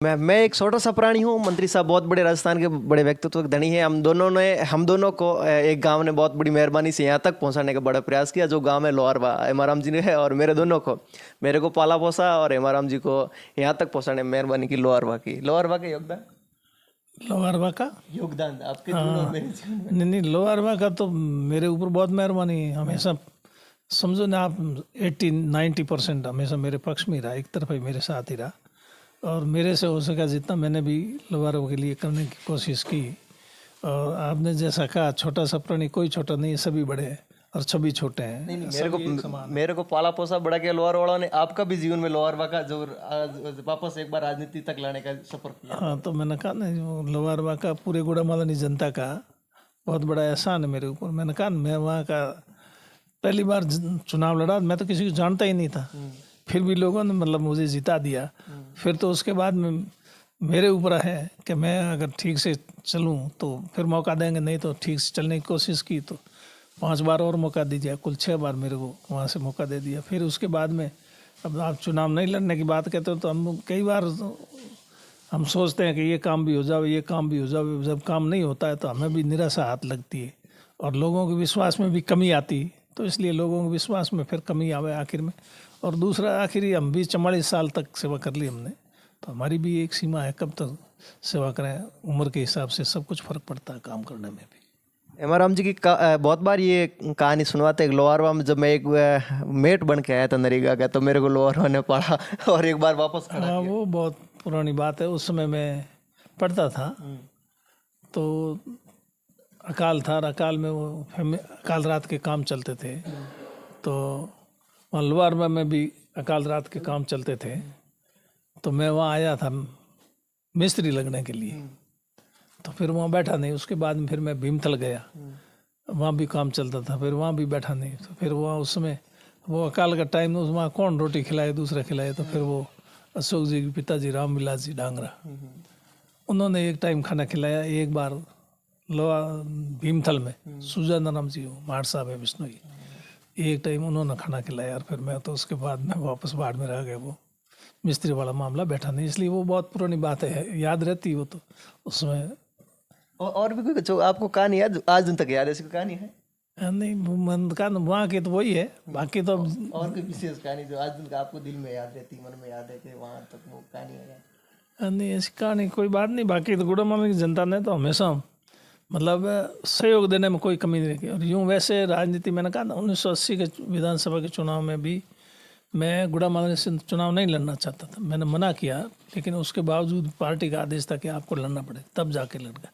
मैं एक छोटा सा प्राणी हूँ। मंत्री साहब बहुत बड़े राजस्थान के बड़े व्यक्तित्व के धनी हैं। हम दोनों को एक गांव ने बहुत बड़ी मेहरबानी से यहाँ तक पहुँचाने का बड़ा प्रयास किया, जो गांव है लोहारवा। हेमाराम जी ने है और मेरे को पाला पोसा और हेमाराम जी को यहाँ तक पहुँचाने में मेहरबानी की लोहारवा का योगदान। लोहारवा का योगदान आपके जीवन और मेरे जीवन में। नहीं, लोहारवा का तो मेरे ऊपर बहुत मेहरबानी है। हमेशा समझो ना आप 80-90% हमेशा मेरे पक्ष में ही रहा, एक तरफ ही मेरे साथ ही रहा। और मेरे से हो सका जितना मैंने भी लोहारवा के लिए करने की कोशिश की। और आपने जैसा कहा छोटा सा प्राणी, कोई छोटा नहीं है, सभी बड़े हैं और सभी छोटे हैं। नहीं, मेरे को पाला पोसा बड़ा किया लोहारवा वालों ने। आपका भी जीवन में लोहारवा का जो वापस एक बार राजनीति तक लाने का सफर किया। हाँ, तो मैंने कहा ना, लोहारवा का पूरे गुड़ामालानी जनता का बहुत बड़ा एहसान है मेरे ऊपर। मैंने कहा मैं वहाँ का पहली बार चुनाव लड़ा, मैं तो किसी को जानता ही नहीं था, फिर भी लोगों ने मतलब मुझे जिता दिया। फिर तो उसके बाद में मेरे ऊपर है कि मैं अगर ठीक से चलूँ तो फिर मौका देंगे, नहीं तो ठीक से चलने की कोशिश की तो 5 बार और मौका दीजिए। कुल 6 बार मेरे को वहाँ से मौका दे दिया। फिर उसके बाद में अब आप चुनाव नहीं लड़ने की बात कहते हो तो हम कई बार हम सोचते हैं कि ये काम भी हो जाए, ये काम भी हो जाए। जब काम नहीं होता है तो हमें भी निराशा हाथ लगती है और लोगों के विश्वास में भी कमी आती है। तो इसलिए लोगों के विश्वास में फिर कमी आवे आखिर में। और दूसरा, आखिर हम भी 44 साल तक सेवा कर ली हमने, तो हमारी भी एक सीमा है कब तक सेवा करें। उम्र के हिसाब से सब कुछ फर्क पड़ता है काम करने में भी। हेमाराम जी की बहुत बार ये कहानी सुनवाते हैं। लोहारवा में जब मैं एक मेट बन के आया था नरेगा का, तो मेरे को लोहारवा ने पढ़ा और एक बार वापस खड़ा किया। वो बहुत पुरानी बात है। उस समय मैं पढ़ता था तो अकाल था, और अकाल में वो अकाल रात के काम चलते थे। तो वहाँ लोहारवा में भी अकाल रात के काम चलते थे। तो मैं वहाँ आया था मिस्त्री लगने के लिए, तो फिर वहाँ बैठा नहीं। उसके बाद में फिर मैं भीमथल गया, वहाँ भी काम चलता था, फिर वहाँ भी बैठा नहीं। तो फिर वहाँ उस समय वो अकाल का टाइम, वहाँ कौन रोटी खिलाए, दूसरा खिलाए। तो फिर वो अशोक जी के पिताजी राम विलास जी डांगरा, उन्होंने एक टाइम खाना खिलाया। एक बार लोहा भीमथल में सुजानंद जी हो, मार साहब है विष्णु, एक टाइम उन्होंने खाना खिलाया। और फिर मैं तो उसके बाद में वापस बाढ़ में रह गया। वो मिस्त्री वाला मामला बैठा नहीं, इसलिए वो बहुत पुरानी बात है, याद रहती वो तो उसमें। और भी कोई जो आपको कहानी याद आज दिन तक याद है, ऐसी कोई कहानी है? नहीं, मन का वहाँ की तो वही है, बाकी तो और कोई विशेष कहानी जो आज दिन का आपको दिल में याद रहती, मन में याद है कि वहाँ तक वो कहानी है? नहीं, ऐसी कहानी कोई बात नहीं। बाकी तो गुड़ामालानी की जनता ने तो हमेशा मतलब सहयोग देने में कोई कमी नहीं की। और यूँ वैसे राजनीति, मैंने कहा ना 1980 के विधानसभा के चुनाव में भी मैं गुड़ामालानी से चुनाव नहीं लड़ना चाहता था, मैंने मना किया। लेकिन उसके बावजूद पार्टी का आदेश था कि आपको लड़ना पड़े, तब जाके लड़ गया।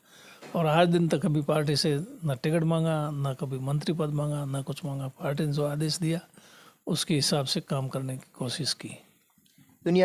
और आज दिन तक कभी पार्टी से ना टिकट मांगा, ना कभी मंत्री पद मांगा, ना कुछ मांगा। पार्टी ने जो आदेश दिया उसके हिसाब से काम करने की कोशिश की।